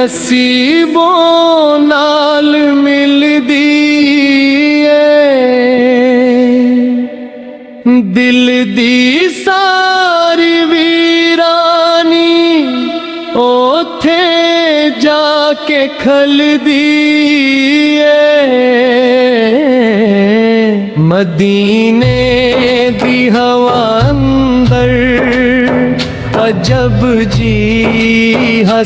نصیبوں نال ملدی ہے، دل دی ساری ویرانی اوتھے جا کے کھلدی ہے۔ مدینے دی ہوا اندر عجب جی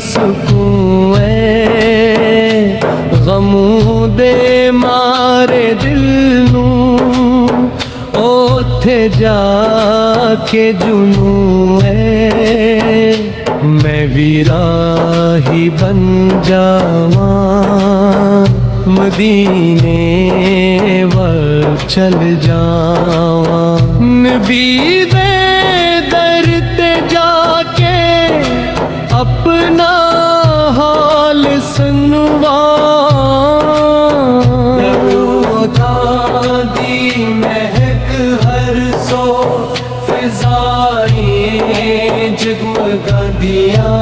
سکون ہے، غموں دے مارے دل نوں اوتھے جا کے جنوں ہے۔ میں بھی راہی بن جاواں، مدینے ول چل جاواں، نبی دے در تے جا کے اپنا حال سنواں۔ دروداں دی مہک ہر سو فضائیں جگمگاندیاں،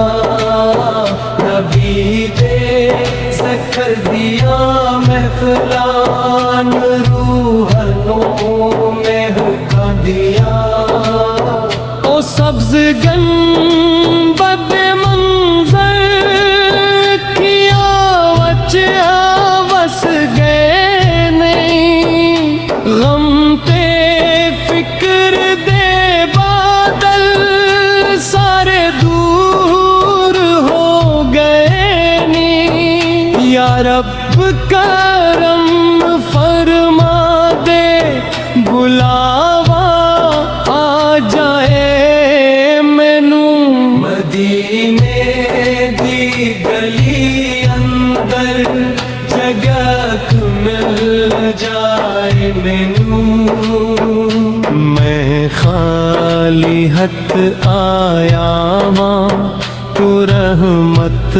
نبی دے ذکر دیا محفلان روحانوں مہکاندیاں۔ او سبز گنبد منظر کیا وچ آوس گئے نہیں، غم تے فکر دے بادل سارے دور ہو گئے نہیں۔ یا رب کرم فرما دے، بلاوا آ جائے مینوں، مدینے دی گلی اندر جگہ مل جائے مینوں۔ میں خالی ہاتھ آیا ہاں، تو رحمت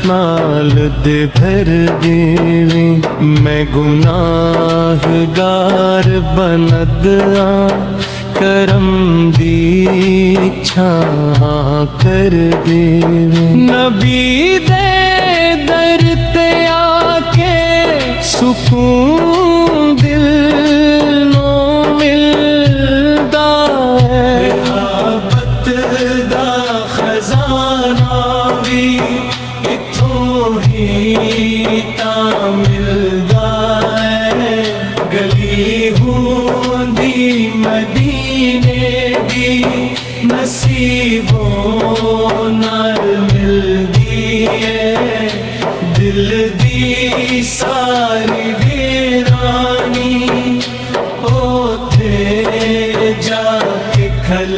نال دے بھر دیویں، میں گناہگار بند آں، کرم دی چھاں کر دیویں۔ نبی دے در تے آ کے سکون دل نو ملدا ہے، محبت دا خزانہ بھی اتھوں ہی تاں ملدا ہے۔ گلی ہوندی مدینے دی نصیبوں نال ملدی ہے، دل دی ساری ویرانی اوتھے جا کے کھل